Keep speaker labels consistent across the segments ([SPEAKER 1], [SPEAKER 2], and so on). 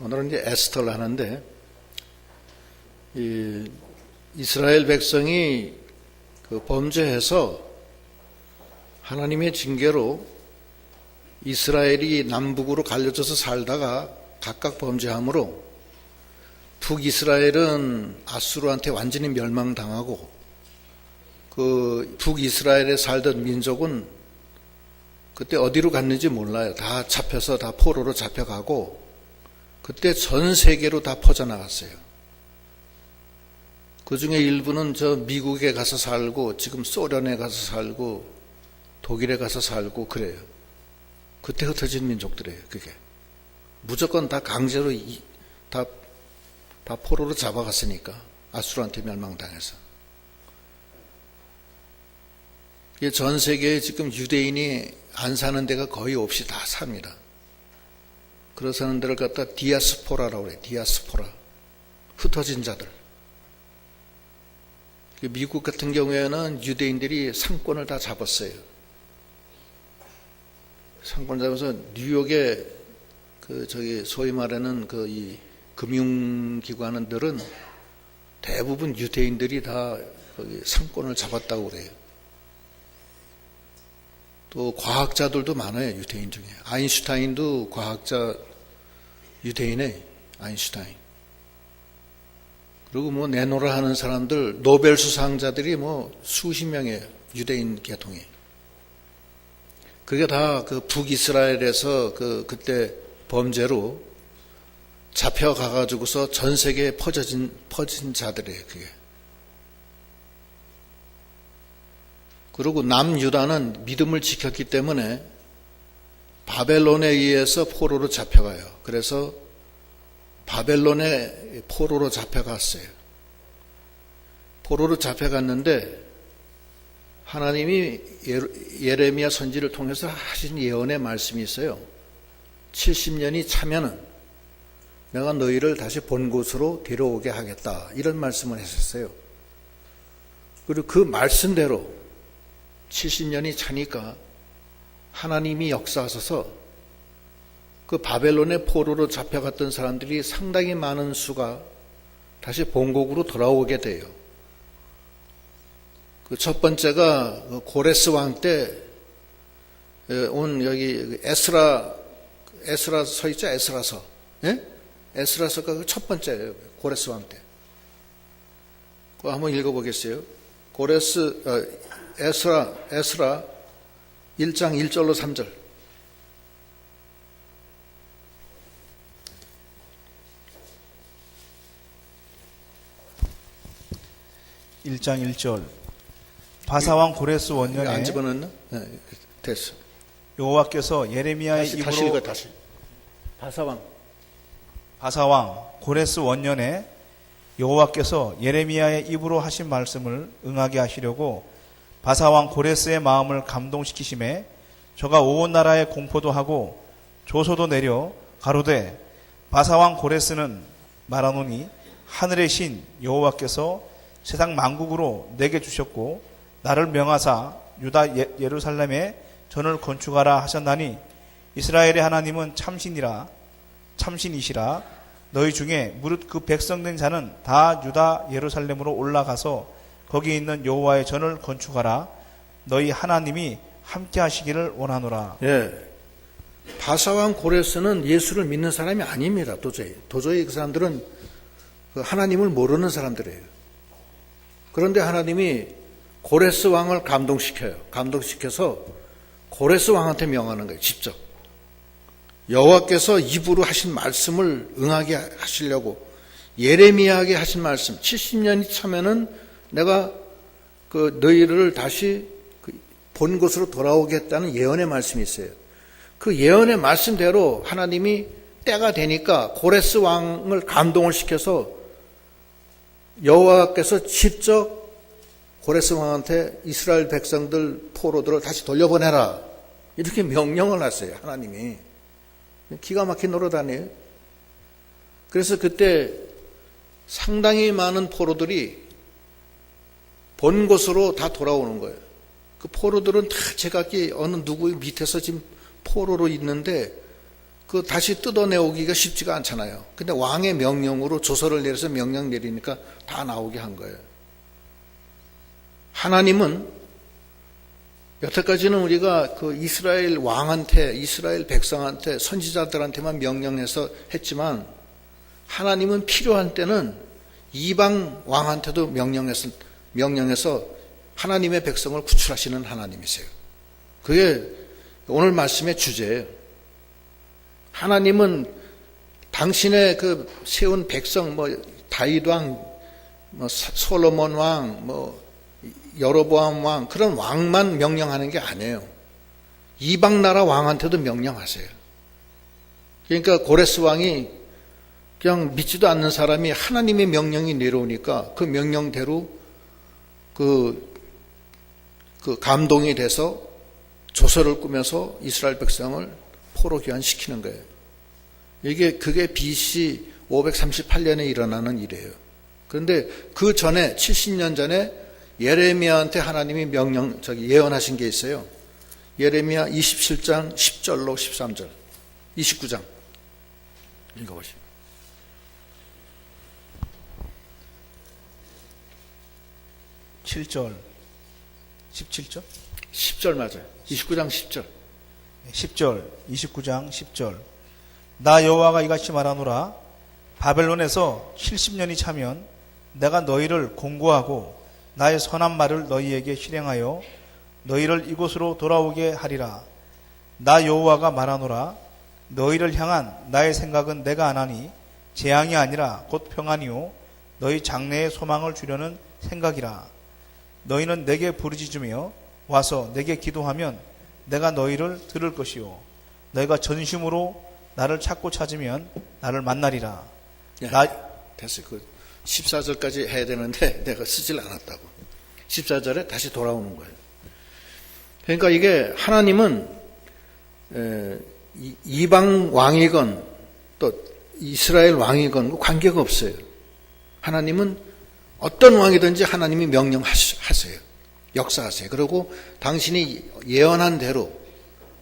[SPEAKER 1] 오늘은 이제 에스터를 하는데, 이스라엘 백성이 그 범죄해서 하나님의 징계로 이스라엘이 남북으로 갈려져서 살다가 각각 범죄함으로 북이스라엘은 아수르한테 완전히 멸망당하고, 그 북이스라엘에 살던 민족은 그때 어디로 갔는지 몰라요. 다 잡혀서 다 포로로 잡혀가고, 그때 전 세계로 다 퍼져나갔어요. 그 중에 일부는 저 미국에 가서 살고, 지금 소련에 가서 살고, 독일에 가서 살고 그래요. 그때 흩어진 민족들이에요. 그게 무조건 다 강제로 다 포로로 잡아갔으니까, 아수르한테 멸망당해서. 전 세계에 지금 유대인이 안 사는 데가 거의 없이 다 삽니다. 그래서 사는 데를 갖다 디아스포라라고 그래요. 디아스포라, 흩어진 자들. 미국 같은 경우에는 유대인들이 상권을 다 잡았어요. 상권 잡아서 뉴욕에 소위 말하는 이 금융기관들은 대부분 유대인들이 다 거기 상권을 잡았다고 그래요. 또 과학자들도 많아요. 유대인 중에. 아인슈타인도 과학자 유대인에, 아인슈타인. 그리고 뭐 내노라 하는 사람들, 노벨 수상자들이 뭐 수십 명이에요. 유대인 계통이. 그게 다 그 북이스라엘에서 그때 범죄로 잡혀가가지고서 전 세계에 퍼진 자들이에요. 그게. 그리고 남유다는 믿음을 지켰기 때문에 바벨론에 의해서 포로로 잡혀가요. 그래서 바벨론에 포로로 잡혀갔어요. 포로로 잡혀갔는데 하나님이 예레미야 선지를 통해서 하신 예언의 말씀이 있어요. 70년이 차면은 내가 너희를 다시 본 곳으로 데려오게 하겠다, 이런 말씀을 하셨어요. 그리고 그 말씀대로 70년이 차니까 하나님이 역사하셔서 그 바벨론의 포로로 잡혀갔던 사람들이 상당히 많은 수가 다시 본국으로 돌아오게 돼요. 그 첫 번째가 고레스 왕 때 온 여기 에스라서 있죠? 에스라서. 예? 에스라서가 그 첫 번째예요. 고레스 왕 때. 그거 한번 읽어보겠어요. 에스라 1장 1절로 3절.
[SPEAKER 2] (1장 1절) 바사왕 고레스 원년에
[SPEAKER 1] 안 집어넣나? 네, 됐어.
[SPEAKER 2] 여호와께서 예레미야의 입으로
[SPEAKER 1] 다시 읽어, 다시.
[SPEAKER 2] 바사왕 고레스 원년에 여호와께서 예레미야의 입으로 하신 말씀을 응하게 하시려고 바사왕 고레스의 마음을 감동시키심에 저가 온 나라에 공포도 하고 조소도 내려 가로되 바사왕 고레스는 말하노니 하늘의 신 여호와께서 세상 만국으로 내게 주셨고 나를 명하사 유다 예루살렘에 전을 건축하라 하셨나니 이스라엘의 하나님은 참신이시라. 너희 중에 무릇 그 백성된 자는 다 유다 예루살렘으로 올라가서 거기 있는 여호와의 전을 건축하라. 너희 하나님이 함께 하시기를 원하노라.
[SPEAKER 1] 예. 바사왕 고레스는 예수를 믿는 사람이 아닙니다. 도저히 그 사람들은 하나님을 모르는 사람들이에요. 그런데 하나님이 고레스 왕을 감동시켜요. 감동시켜서 고레스 왕한테 명하는 거예요. 직접. 여호와께서 입으로 하신 말씀을 응하게 하시려고, 예레미야에게 하신 말씀, 70년이 차면은 내가 너희를 다시 본 곳으로 돌아오겠다는 예언의 말씀이 있어요. 그 예언의 말씀대로 하나님이 때가 되니까 고레스 왕을 감동을 시켜서 여호와께서 직접 고레스 왕한테 이스라엘 백성들 포로들을 다시 돌려보내라, 이렇게 명령을 하셨어요. 하나님이. 기가 막힌 노릇 아니에요? 그래서 그때 상당히 많은 포로들이 본 곳으로 다 돌아오는 거예요. 그 포로들은 다 제각기 어느 누구의 밑에서 지금 포로로 있는데 그 다시 뜯어내오기가 쉽지가 않잖아요. 근데 왕의 명령으로 조서를 내려서 명령 내리니까 다 나오게 한 거예요. 하나님은 여태까지는 우리가 그 이스라엘 왕한테, 이스라엘 백성한테, 선지자들한테만 명령해서 했지만 하나님은 필요한 때는 이방 왕한테도 명령해서 하나님의 백성을 구출하시는 하나님이세요. 그게 오늘 말씀의 주제예요. 하나님은 당신의 그 세운 백성, 다윗 왕, 솔로몬 왕, 여로보암 왕, 그런 왕만 명령하는 게 아니에요. 이방 나라 왕한테도 명령하세요. 그러니까 고레스 왕이 그냥 믿지도 않는 사람이 하나님의 명령이 내려오니까 그 명령대로 그 감동이 돼서 조서를 꾸며서 이스라엘 백성을 포로 귀환시키는 거예요. 그게 BC 538년에 일어나는 일이에요. 그런데 그 전에 70년 전에 예레미야한테 하나님이 예언하신 게 있어요. 예레미야 27장 10절로 13절, 29장 읽어보시죠.
[SPEAKER 2] 7절, 17절?
[SPEAKER 1] 10절 맞아요. 29장 10절.
[SPEAKER 2] 10절, 29장 10절. 나 여호와가 이같이 말하노라. 바벨론에서 70년이 차면 내가 너희를 공고하고 나의 선한 말을 너희에게 실행하여 너희를 이곳으로 돌아오게 하리라. 나 여호와가 말하노라. 너희를 향한 나의 생각은 내가 안하니 재앙이 아니라 곧 평안이요 너희 장래에 소망을 주려는 생각이라. 너희는 내게 부르짖으며 와서 내게 기도하면 내가 너희를 들을 것이요 너희가 전심으로 나를 찾으면 나를 만나리라.
[SPEAKER 1] 됐어요. 14절까지 해야 되는데 내가 쓰질 않았다고. 14절에 다시 돌아오는 거예요. 그러니까 이게 하나님은 이방 왕이건 또 이스라엘 왕이건 관계가 없어요. 하나님은 어떤 왕이든지 하나님이 명령하세요. 역사하세요. 그리고 당신이 예언한 대로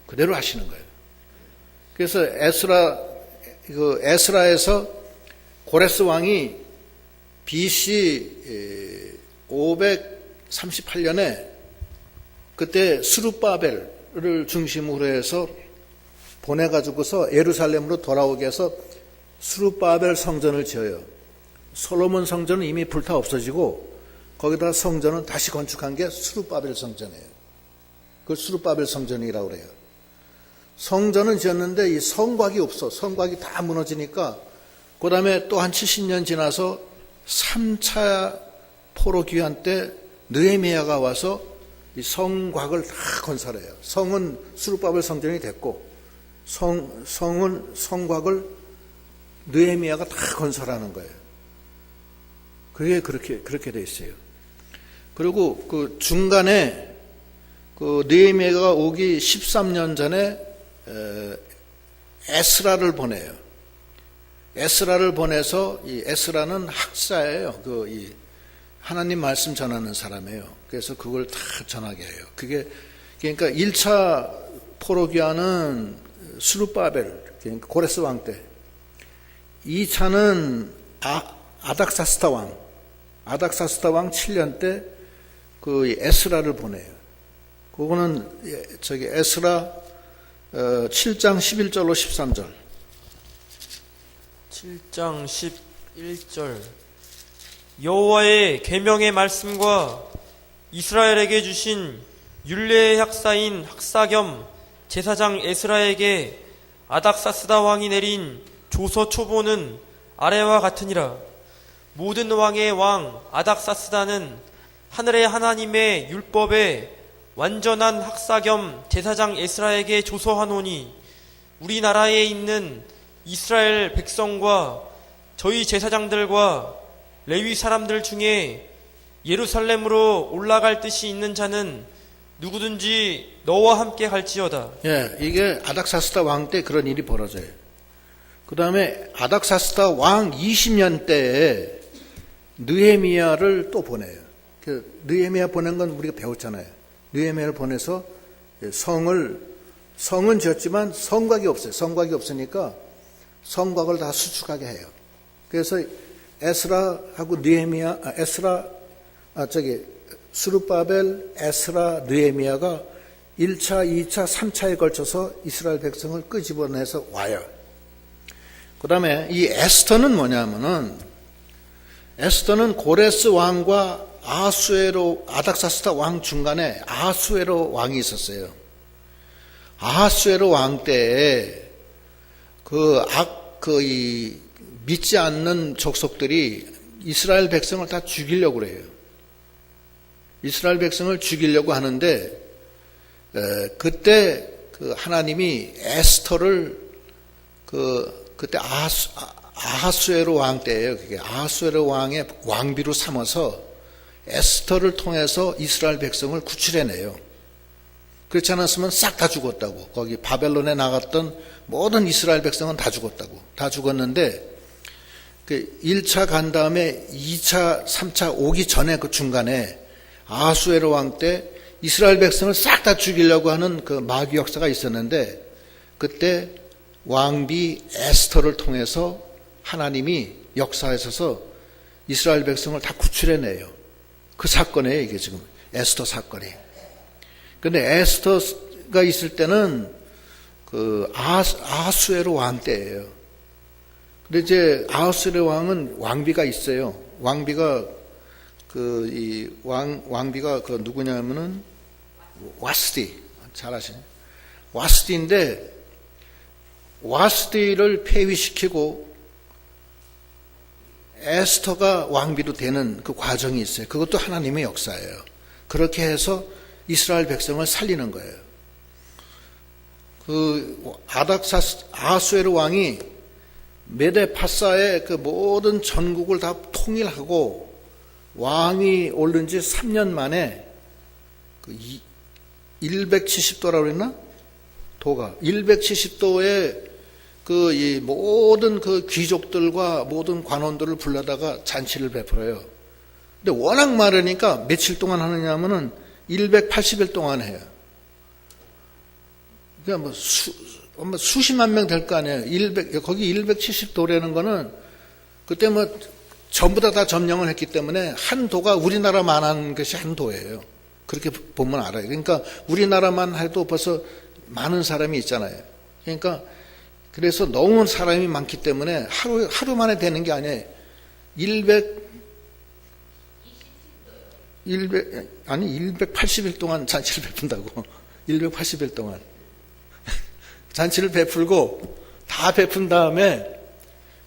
[SPEAKER 1] 그대로 하시는 거예요. 그래서 에스라에서 고레스 왕이 BC 538년에 그때 스룹바벨을 중심으로 해서 보내가지고서 예루살렘으로 돌아오게 해서 스룹바벨 성전을 지어요. 솔로몬 성전은 이미 불타 없어지고 거기다가 성전은 다시 건축한 게 스룹바벨 성전이에요. 그걸 스룹바벨 성전이라고 그래요. 성전은 지었는데 이 성곽이 없어. 성곽이 다 무너지니까 그 다음에 또 한 70년 지나서 3차 포로 귀환 때 느헤미야가 와서 이 성곽을 다 건설해요. 성은 스룹바벨 성전이 됐고 성곽을 느헤미야가 다 건설하는 거예요. 그게 그렇게 돼 있어요. 그리고 그 중간에 그 느헤미야가 오기 13년 전에 에스라를 보내요. 에스라를 보내서 이 에스라는 학사예요. 이 하나님 말씀 전하는 사람이에요. 그래서 그걸 다 전하게 해요. 그러니까 1차 포로 귀환은 스룹바벨, 그러니까 고레스 왕 때. 2차는 아닥사스다 왕 7년 때 그 에스라를 보내요. 그거는 에스라 7장 11절로 13절.
[SPEAKER 3] 7장 11절. 여호와의 계명의 말씀과 이스라엘에게 주신 율례의 학사인 학사 겸 제사장 에스라에게 아닥사스다 왕이 내린 조서 초보는 아래와 같으니라. 모든 왕의 왕 아닥사스다는 하늘의 하나님의 율법에 완전한 학사 겸 제사장 에스라에게 조서하노니 우리나라에 있는 이스라엘 백성과 저희 제사장들과 레위 사람들 중에 예루살렘으로 올라갈 뜻이 있는 자는 누구든지 너와 함께 갈지어다.
[SPEAKER 1] 이게 아닥사스다 왕 때 그런 일이 벌어져요. 그 다음에 아닥사스다 왕 20년 때에 느헤미야를 또 보내요. 느헤미야 보낸 건 우리가 배웠잖아요. 느헤미야를 보내서 성을 성은 지었지만 성곽이 없어요. 성곽이 없으니까 성곽을 다 수축하게 해요. 그래서 에스라하고 느헤미야, 스룹바벨, 에스라, 느헤미야가 1차, 2차, 3차에 걸쳐서 이스라엘 백성을 끄집어내서 와요. 그 다음에 이 에스더는 뭐냐면은, 에스더는 고레스 왕과 아하수에로, 아닥사스다 왕 중간에 아하수에로 왕이 있었어요. 아하수에로 왕 때에 믿지 않는 족속들이 이스라엘 백성을 다 죽이려고 그래요. 이스라엘 백성을 죽이려고 하는데, 그때 하나님이 에스더를 그때 아하수에로 왕 때예요. 그게 아하수에로 왕의 왕비로 삼아서 에스더를 통해서 이스라엘 백성을 구출해내요. 그렇지 않았으면 싹 다 죽었다고. 거기 바벨론에 나갔던 모든 이스라엘 백성은 다 죽었다고. 다 죽었는데 1차 간 다음에 2차, 3차 오기 전에 그 중간에 아하수에로 왕 때 이스라엘 백성을 싹 다 죽이려고 하는 그 마귀 역사가 있었는데, 그때 왕비 에스더를 통해서 하나님이 역사하셔서 이스라엘 백성을 다 구출해내요. 그 사건이에요, 이게 지금. 에스더 사건이. 근데 에스더가 있을 때는 아하수에로 왕 때예요. 근데 이제 아하수에로 왕은 왕비가 있어요. 왕비가 왕비가 누구냐면은 와스디. 잘 아시네. 와스디인데, 와스디를 폐위시키고 에스더가 왕비로 되는 그 과정이 있어요. 그것도 하나님의 역사예요. 그렇게 해서 이스라엘 백성을 살리는 거예요. 아하수에로 왕이 메데파사의 그 모든 전국을 다 통일하고 왕이 오른 지 3년 만에 170도라고 그랬나? 도가 170도의 이 모든 그 귀족들과 모든 관원들을 불러다가 잔치를 베풀어요. 근데 워낙 많으니까 며칠 동안 하느냐면은 180일 동안 해요. 그러니까 수십만 명 될 거 아니에요. 거기 170도라는 거는 그때 전부 다 점령을 했기 때문에 한 도가 우리나라만 한 것이 한 도예요. 그렇게 보면 알아요. 그러니까 우리나라만 해도 벌써 많은 사람이 있잖아요. 그러니까 그래서 너무 사람이 많기 때문에 하루 만에 되는 게 아니에요. 180일 동안 잔치를 베푼다고. 180일 동안. 잔치를 베풀고 다 베푼 다음에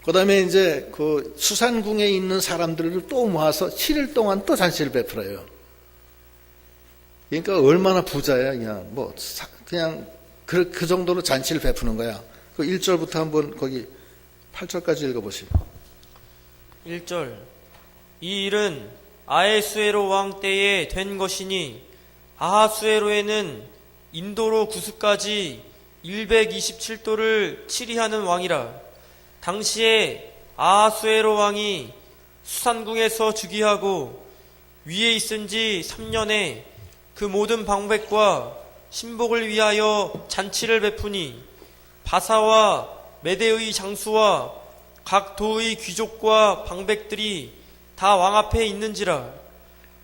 [SPEAKER 1] 그 다음에 이제 그 수산궁에 있는 사람들을 또 모아서 7일 동안 또 잔치를 베풀어요. 그러니까 얼마나 부자야, 그냥 그 정도로 잔치를 베푸는 거야. 그 1절부터 한번 거기 8절까지 읽어보시오.
[SPEAKER 3] 1절. 이 일은 아하수에로 왕 때에 된 것이니 아하수에로에는 인도로 구스까지 127도를 치리하는 왕이라. 당시에 아하수에로 왕이 수산궁에서 즉위하고 위에 있은 지 3년에 그 모든 방백과 신복을 위하여 잔치를 베푸니 바사와 메대의 장수와 각 도의 귀족과 방백들이 다 왕 앞에 있는지라.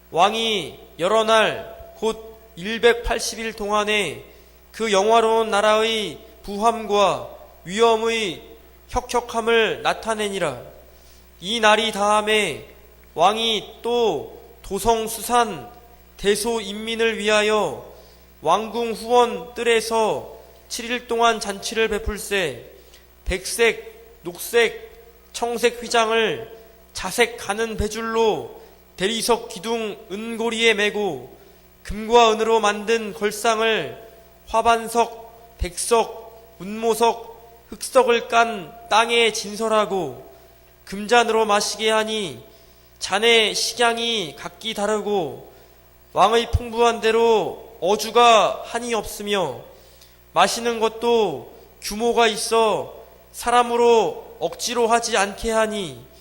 [SPEAKER 3] 왕이 여러 날 곧 180일 동안에 그 영화로운 나라의 부함과 위엄의 혁혁함을 나타내니라. 이 날이 다함에 왕이 또 도성 수산 대소 인민을 위하여 왕궁 후원 뜰에서 7일 동안 잔치를 베풀세 백색, 녹색, 청색 휘장을 자색 가는 배줄로 대리석 기둥 은고리에 메고 금과 은으로 만든 걸상을 화반석, 백석, 운모석, 흑석을 깐 땅에 진설하고 금잔으로 마시게 하니 잔의 식양이 각기 다르고 왕의 풍부한 대로 어주가 한이 없으며 마시는 것도 규모가 있어 사람으로 억지로 하지 않게 하니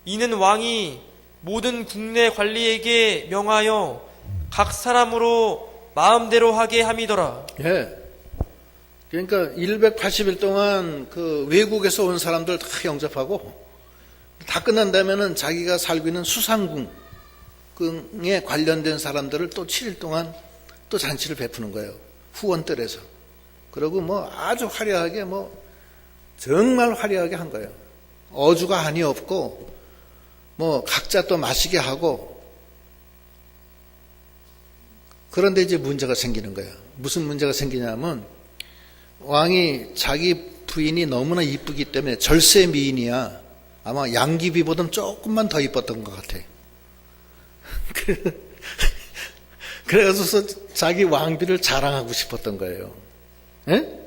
[SPEAKER 3] 이는 왕이 모든 국내 관리에게 명하여 각 사람으로 마음대로 하게 함이더라.
[SPEAKER 1] 예. 그러니까 180일 동안 그 외국에서 온 사람들 다 영접하고 다 끝난 다음에는 자기가 살고 있는 수상궁에 관련된 사람들을 또 7일 동안 또 잔치를 베푸는 거예요. 후원뜰에서. 그리고 뭐 아주 화려하게 정말 화려하게 한 거예요. 어주가 한이 없고 뭐 각자 또 마시게 하고. 그런데 이제 문제가 생기는 거예요. 무슨 문제가 생기냐면 왕이 자기 부인이 너무나 이쁘기 때문에 절세 미인이야. 아마 양귀비보다는 조금만 더 이뻤던 것 같아. 그래서 자기 왕비를 자랑하고 싶었던 거예요. 에?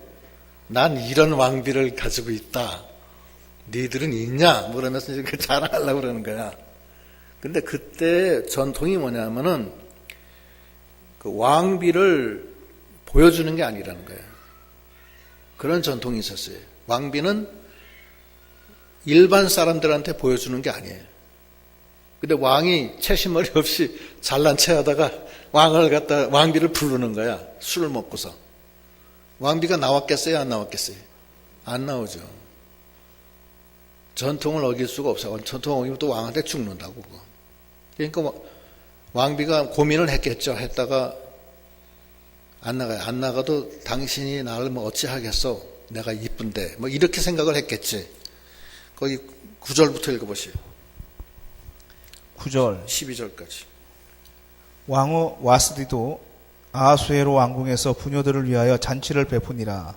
[SPEAKER 1] 난 이런 왕비를 가지고 있다. 니들은 있냐? 그러면서 이렇게 자랑하려고 그러는 거야. 근데 그때 전통이 뭐냐면은 그 왕비를 보여주는 게 아니라는 거예요. 그런 전통이 있었어요. 왕비는 일반 사람들한테 보여주는 게 아니에요. 근데 왕이 채심머리 없이 잘난 체 하다가 왕비를 부르는 거야. 술을 먹고서. 왕비가 나왔겠어요? 안 나왔겠어요? 안 나오죠. 전통을 어길 수가 없어요. 전통을 어기면 또 왕한테 죽는다고. 그거. 그러니까 왕비가 고민을 했겠죠. 했다가 안 나가요. 안 나가도 당신이 나를 뭐 어찌하겠어. 내가 이쁜데. 뭐 이렇게 생각을 했겠지. 거기 9절부터 읽어보시오.
[SPEAKER 2] 9절
[SPEAKER 1] 12절까지.
[SPEAKER 2] 왕후 와스디도 아하수에로 왕궁에서 부녀들을 위하여 잔치를 베푸니라.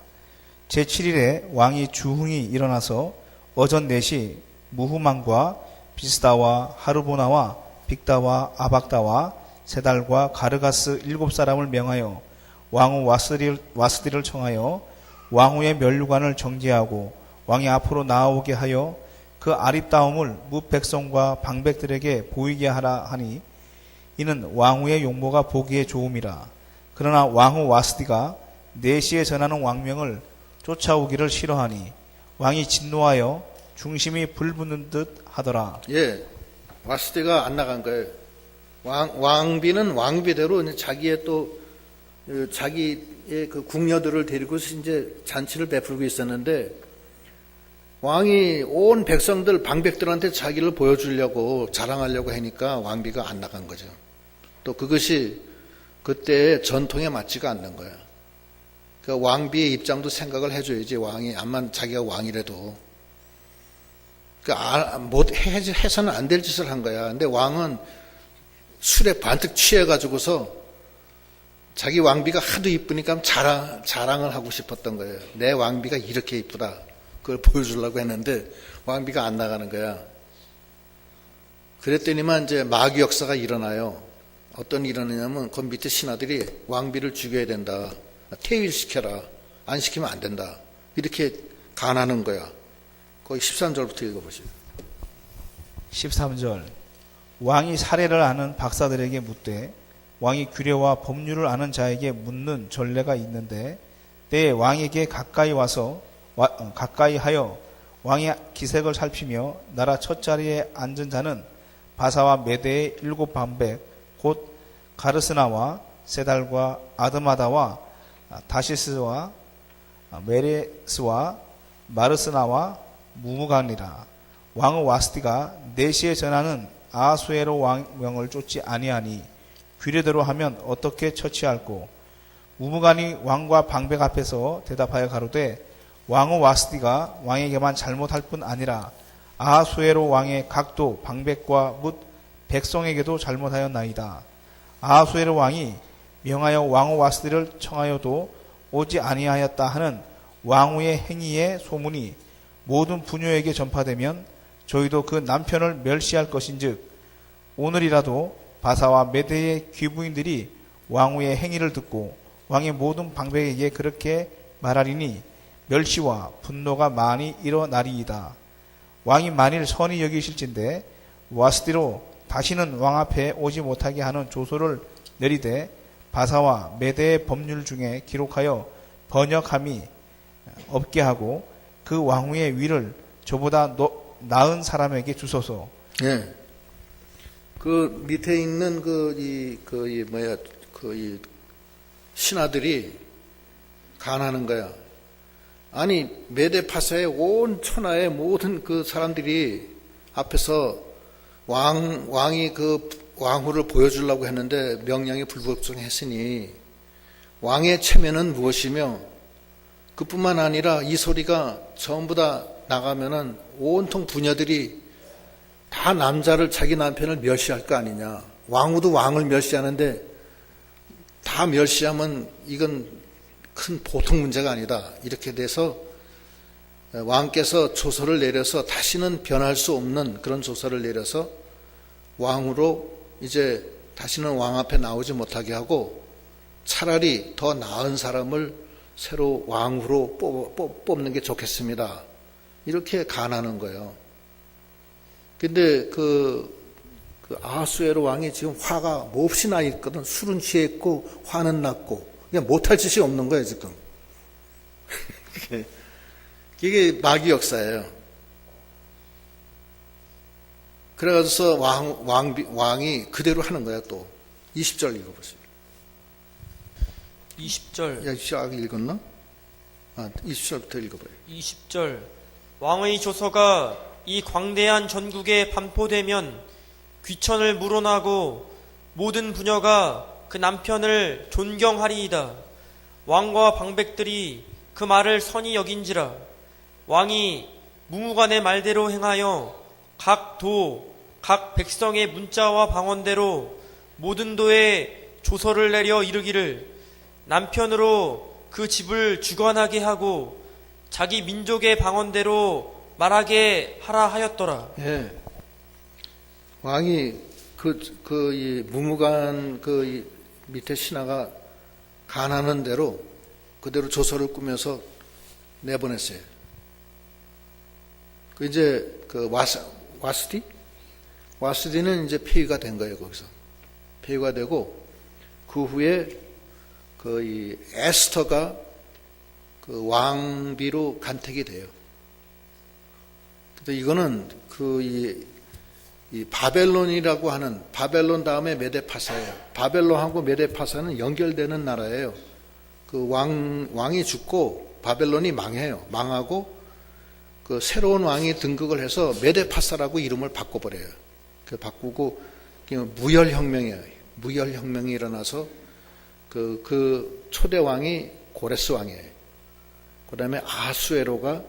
[SPEAKER 2] 제7일에 왕이 주흥이 일어나서 어전 4시 무후만과 비스다와 하르보나와 빅다와 아박다와 세달과 가르가스 7사람을 명하여 왕후 와스디를 청하여 왕후의 면류관을 정지하고 왕이 앞으로 나아오게 하여 그 아립다움을 뭇 백성과 방백들에게 보이게 하라 하니 이는 왕후의 용모가 보기에 좋음이라. 그러나 왕후 와스디가 4시에 전하는 왕명을 쫓아오기를 싫어하니 왕이 진노하여 중심이 불붙는 듯 하더라.
[SPEAKER 1] 예, 와스디가 안 나간 거예요. 왕비는 왕비대로 자기의 또 자기의 그 궁녀들을 데리고 이제 잔치를 베풀고 있었는데 왕이 온 백성들 방백들한테 자기를 보여주려고 자랑하려고 하니까 왕비가 안 나간 거죠. 또 그것이 그때의 전통에 맞지가 않는 거야. 그 왕비의 입장도 생각을 해줘야지. 왕이 암만 자기가 왕이라도 해서는 안 될 짓을 한 거야. 근데 왕은 술에 반뜩 취해가지고서 자기 왕비가 하도 이쁘니까 자랑을 하고 싶었던 거예요. 내 왕비가 이렇게 이쁘다. 그걸 보여주려고 했는데 왕비가 안 나가는 거야. 그랬더니만 이제 마귀 역사가 일어나요. 어떤 일이 일어나냐면 그 밑에 신하들이 왕비를 죽여야 된다. 퇴위시켜라. 안 시키면 안 된다. 이렇게 간하는 거야. 거기 13절부터 읽어보시죠.
[SPEAKER 2] 13절 왕이 사례를 아는 박사들에게 묻되 왕이 규례와 법률을 아는 자에게 묻는 전례가 있는데 때에 왕에게 가까이 하여 왕의 기색을 살피며 나라 첫 자리에 앉은 자는 바사와 메대의 7방백 곧 가르스나와 세달과 아드마다와 다시스와 메레스와 마르스나와 무무간이라. 왕의 와스디가 4시에 전하는 아하수에로 왕명을 쫓지 아니하니 규례대로 하면 어떻게 처치할꼬. 무무간이 왕과 방백 앞에서 대답하여 가로되 왕의 와스디가 왕에게만 잘못할 뿐 아니라 아하수에로 왕의 각도 방백과 뭇 백성에게도 잘못하였나이다. 아하수에로 왕이 명하여 왕의 와스디를 청하여도 오지 아니하였다 하는 왕후의 행위의 소문이 모든 부녀에게 전파되면 저희도 그 남편을 멸시할 것인즉 오늘이라도 바사와 메대의 귀부인들이 왕후의 행위를 듣고 왕의 모든 방백에게 그렇게 말하리니 멸시와 분노가 많이 일어나리이다. 왕이 만일 선히 여기실진데 와스디로 다시는 왕 앞에 오지 못하게 하는 조서를 내리되 바사와 메대의 법률 중에 기록하여 번역함이 없게 하고 그 왕후의 위를 저보다 나은 사람에게 주소서.
[SPEAKER 1] 예. 그 밑에 있는 신하들이 간하는 거야. 아니 메데파사의 온 천하의 모든 그 사람들이 앞에서 왕이 그 왕후를 보여주려고 했는데 명령이 불복종했으니 왕의 체면은 무엇이며, 그뿐만 아니라 이 소리가 전부 다 나가면은 온통 부녀들이 다 남자를, 자기 남편을 멸시할 거 아니냐. 왕후도 왕을 멸시하는데 다 멸시하면 이건 큰 보통 문제가 아니다. 이렇게 돼서 왕께서 조서를 내려서 다시는 변할 수 없는 그런 조서를 내려서 왕후로 이제 다시는 왕 앞에 나오지 못하게 하고 차라리 더 나은 사람을 새로 왕후로 뽑는 게 좋겠습니다. 이렇게 간하는 거예요. 근데 그 아하수에로 왕이 지금 화가 몹시 나 있거든. 술은 취했고 화는 났고 그냥 못할 짓이 없는 거예요 지금. 이게 마귀 역사예요. 그래가지고서 왕이 그대로 하는 거야 또. 20절 읽어보세요.
[SPEAKER 3] 20절.
[SPEAKER 1] 야, 시작 읽었나? 20절부터 읽어봐요.
[SPEAKER 3] 20절. 왕의 조서가 이 광대한 전국에 반포되면 귀천을 물어나고 모든 부녀가 그 남편을 존경하리이다. 왕과 방백들이 그 말을 선히 여긴지라. 왕이 무무간의 말대로 행하여 각 도, 각 백성의 문자와 방언대로 모든 도에 조서를 내려 이르기를 남편으로 그 집을 주관하게 하고 자기 민족의 방언대로 말하게 하라 하였더라.
[SPEAKER 1] 예. 왕이 이 무무간 이 밑에 신하가 간하는 대로 그대로 조서를 꾸며서 내보냈어요. 이제 와스디는 이제 폐위가 된 거예요. 거기서 폐위가 되고 그 후에 이 에스터가 그 왕비로 간택이 돼요. 그래서 이거는 이 바벨론이라고 하는, 바벨론 다음에 메데파사예요. 바벨론하고 메데파사는 연결되는 나라예요. 그 왕이 죽고 바벨론이 망해요. 망하고 그 새로운 왕이 등극을 해서 메데파사라고 이름을 바꿔버려요. 그 바꾸고 무혈혁명이에요. 무혈혁명이 일어나서 그 초대 왕이 고레스 왕이에요. 그 다음에 아하수에로가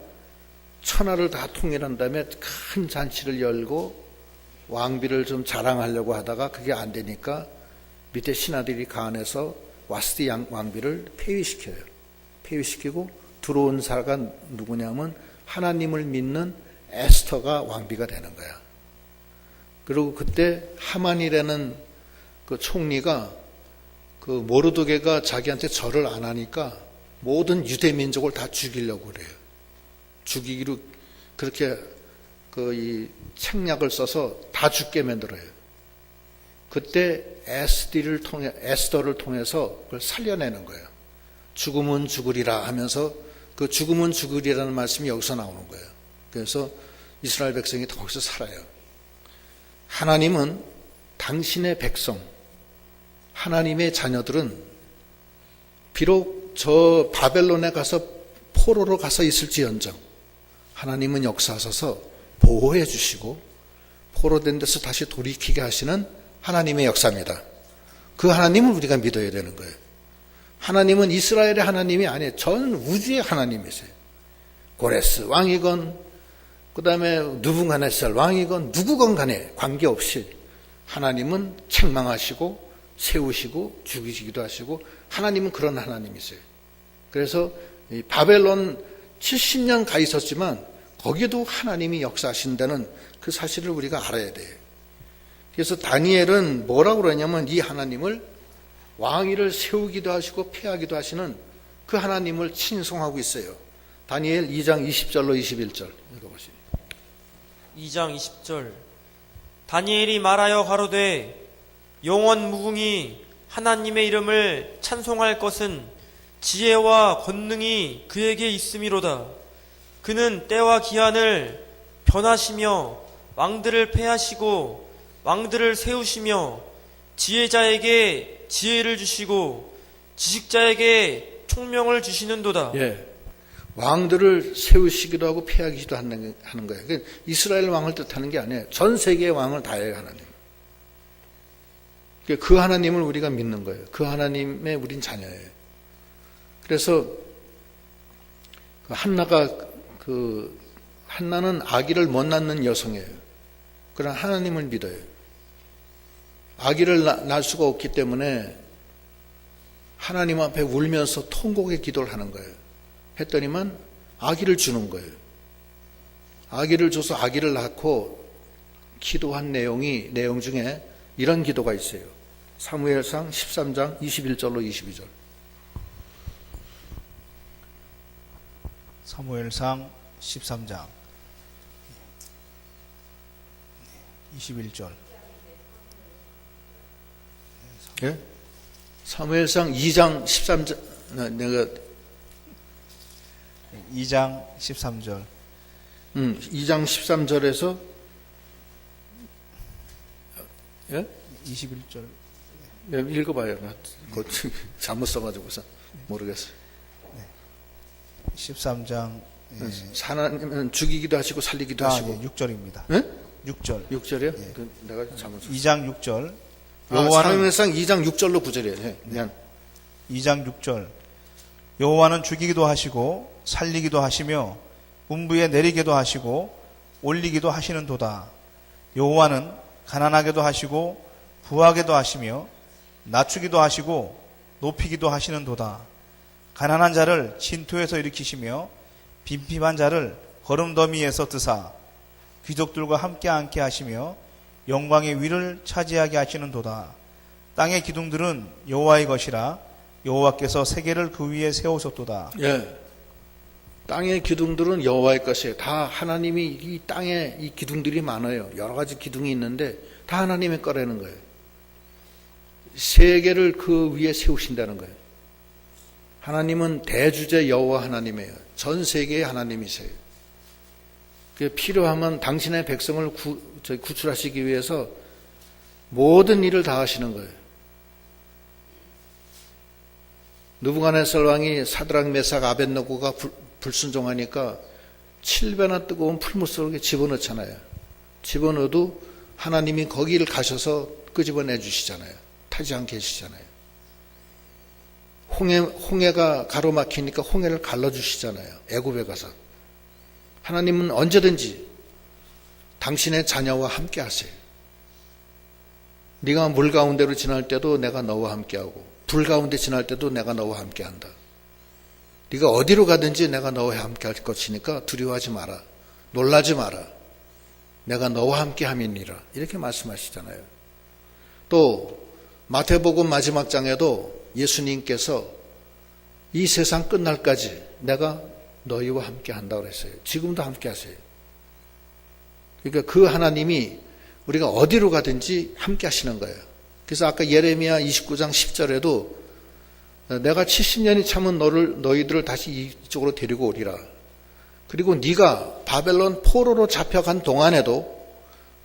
[SPEAKER 1] 천하를 다 통일한 다음에 큰 잔치를 열고 왕비를 좀 자랑하려고 하다가 그게 안 되니까 밑에 신하들이 가안해서 와스디 왕비를 폐위시켜요. 폐위시키고 들어온 사가 누구냐면 하나님을 믿는 에스터가 왕비가 되는 거야. 그리고 그때 하만이라는 그 총리가 그 모르드게가 자기한테 절을 안 하니까 모든 유대 민족을 다 죽이려고 그래요. 죽이기로 그렇게 이 책략을 써서 다 죽게 만들어요. 그때 에스더를 통해서 그걸 살려내는 거예요. 죽음은 죽으리라 하면서 그 죽음은 죽으리라는 말씀이 여기서 나오는 거예요. 그래서 이스라엘 백성이 거기서 살아요. 하나님은 당신의 백성, 하나님의 자녀들은 비록 저 바벨론에 가서 포로로 가서 있을지언정 하나님은 역사하셔서 보호해 주시고 포로된 데서 다시 돌이키게 하시는 하나님의 역사입니다. 그 하나님을 우리가 믿어야 되는 거예요. 하나님은 이스라엘의 하나님이 아니에요. 전 우주의 하나님이세요. 고레스 왕이건 그 다음에 느부갓네살 왕이건 누구건 간에 관계없이 하나님은 책망하시고 세우시고 죽이시기도 하시고 하나님은 그런 하나님이세요. 그래서 이 바벨론 70년 가 있었지만 거기도 하나님이 역사하신다는 그 사실을 우리가 알아야 돼요. 그래서 다니엘은 뭐라고 그러냐면 이 하나님을 왕위를 세우기도 하시고 폐하기도 하시는 그 하나님을 칭송하고 있어요. 다니엘 2장 20절로 21절 읽어보시죠.
[SPEAKER 3] 2장 20절. 다니엘이 말하여 가로되 영원 무궁히 하나님의 이름을 찬송할 것은 지혜와 권능이 그에게 있음이로다. 그는 때와 기한을 변하시며 왕들을 폐하시고 왕들을 세우시며 지혜자에게 지혜를 주시고 지식자에게 총명을 주시는도다.
[SPEAKER 1] 예. 왕들을 세우시기도 하고 폐하기도 하는 거예요. 그러니까 이스라엘 왕을 뜻하는 게 아니에요. 전 세계의 왕을 다 해요, 하나님. 그러니까 그 하나님을 우리가 믿는 거예요. 그 하나님의 우린 자녀예요. 그래서 한나는 아기를 못 낳는 여성이에요. 그러나 하나님을 믿어요. 아기를 낳을 수가 없기 때문에 하나님 앞에 울면서 통곡의 기도를 하는 거예요. 했더니만 아기를 주는 거예요. 아기를 줘서 아기를 낳고 기도한 내용 중에 이런 기도가 있어요. 사무엘상 13장 21절로 22절.
[SPEAKER 2] 사무엘상 13장 21절.
[SPEAKER 1] 예? 사무엘상 2장 13절. 내가
[SPEAKER 2] 2장 13절.
[SPEAKER 1] 2장 13절에서 예?
[SPEAKER 2] 21절.
[SPEAKER 1] 네, 읽어봐요. 나 그거 잘못 써가지고서 모르겠어요.
[SPEAKER 2] 13장
[SPEAKER 1] 하나님은 죽이기도 하시고 살리기도 하시고.
[SPEAKER 2] 6절입니다.
[SPEAKER 1] 예?
[SPEAKER 2] 6절.
[SPEAKER 1] 6절이요?
[SPEAKER 2] 예.
[SPEAKER 1] 내가 잘못 썼어요.
[SPEAKER 2] 2장 6절.
[SPEAKER 1] 사무엘상 2장 6절로 9절이에요. 예, 미안.
[SPEAKER 2] 2장 6절. 여호와는 죽이기도 하시고 살리기도 하시며 음부에 내리게도 하시고 올리기도 하시는도다. 여호와는 가난하게도 하시고 부하게도 하시며 낮추기도 하시고 높이기도 하시는도다. 가난한 자를 진토에서 일으키시며 빈핍한 자를 거름더미에서 드사 귀족들과 함께 앉게 하시며 영광의 위를 차지하게 하시는도다. 땅의 기둥들은 여호와의 것이라 여호와께서 세계를 그 위에 세우셨도다.
[SPEAKER 1] 예. 땅의 기둥들은 여호와의 것이에요. 다 하나님이 이 땅에 이 기둥들이 많아요. 여러 가지 기둥이 있는데 다 하나님의 거라는 거예요. 세계를 그 위에 세우신다는 거예요. 하나님은 대주제 여호와 하나님이에요. 전 세계의 하나님이세요. 필요하면 당신의 백성을 구출하시기 위해서 모든 일을 다 하시는 거예요. 느부갓네살 왕이 사드락 메삭 아벳느고가 불순종하니까 7배나 뜨거운 풀무 속에 집어넣잖아요. 집어넣어도 하나님이 거기를 가셔서 끄집어내 주시잖아요. 타지 않게 해주시잖아요. 홍해가 가로막히니까 홍해를 갈라주시잖아요. 애굽에 가서. 하나님은 언제든지 당신의 자녀와 함께 하세요. 네가 물 가운데로 지날 때도 내가 너와 함께하고 불 가운데 지날 때도 내가 너와 함께한다. 네가 어디로 가든지 내가 너와 함께할 것이니까 두려워하지 마라. 놀라지 마라. 내가 너와 함께함이니라. 이렇게 말씀하시잖아요. 또 마태복음 마지막 장에도 예수님께서 이 세상 끝날까지 내가 너희와 함께한다고 그랬어요. 지금도 함께하세요. 그러니까 그 하나님이 우리가 어디로 가든지 함께하시는 거예요. 그래서 아까 예레미야 29장 10절에도 내가 70년이 참은 너희들을 다시 이쪽으로 데리고 오리라. 그리고 네가 바벨론 포로로 잡혀간 동안에도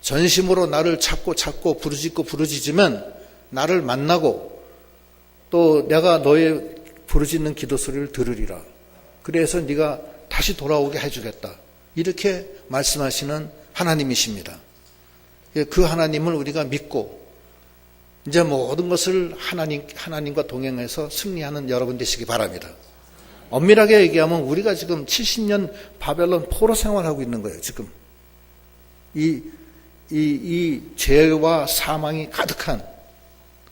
[SPEAKER 1] 전심으로 나를 찾고 부르짖으면 나를 만나고 또 내가 너의 부르짖는 기도 소리를 들으리라. 그래서 네가 다시 돌아오게 해주겠다. 이렇게 말씀하시는 하나님이십니다. 그 하나님을 우리가 믿고 이제 모든 것을 하나님과 동행해서 승리하는 여러분 되시기 바랍니다. 엄밀하게 얘기하면 우리가 지금 70년 바벨론 포로 생활하고 있는 거예요. 지금 이 죄와 사망이 가득한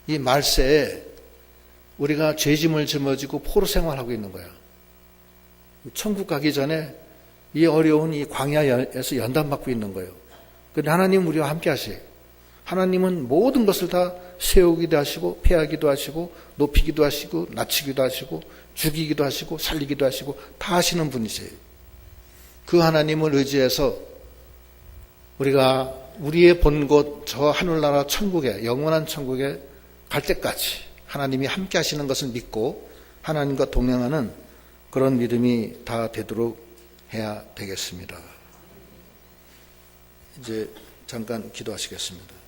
[SPEAKER 1] 이 말세에 우리가 죄짐을 짊어지고 포로 생활하고 있는 거야. 천국 가기 전에 이 어려운 이 광야에서 연단받고 있는 거예요. 그런데 하나님은 우리와 함께 하세요. 하나님은 모든 것을 다 세우기도 하시고 폐하기도 하시고 높이기도 하시고 낮추기도 하시고 죽이기도 하시고 살리기도 하시고 다 하시는 분이세요. 그 하나님을 의지해서 우리가 우리의 본 곳 저 하늘나라 천국에 영원한 천국에 갈 때까지 하나님이 함께 하시는 것을 믿고 하나님과 동행하는 그런 믿음이 다 되도록 해야 되겠습니다. 이제 잠깐 기도하시겠습니다.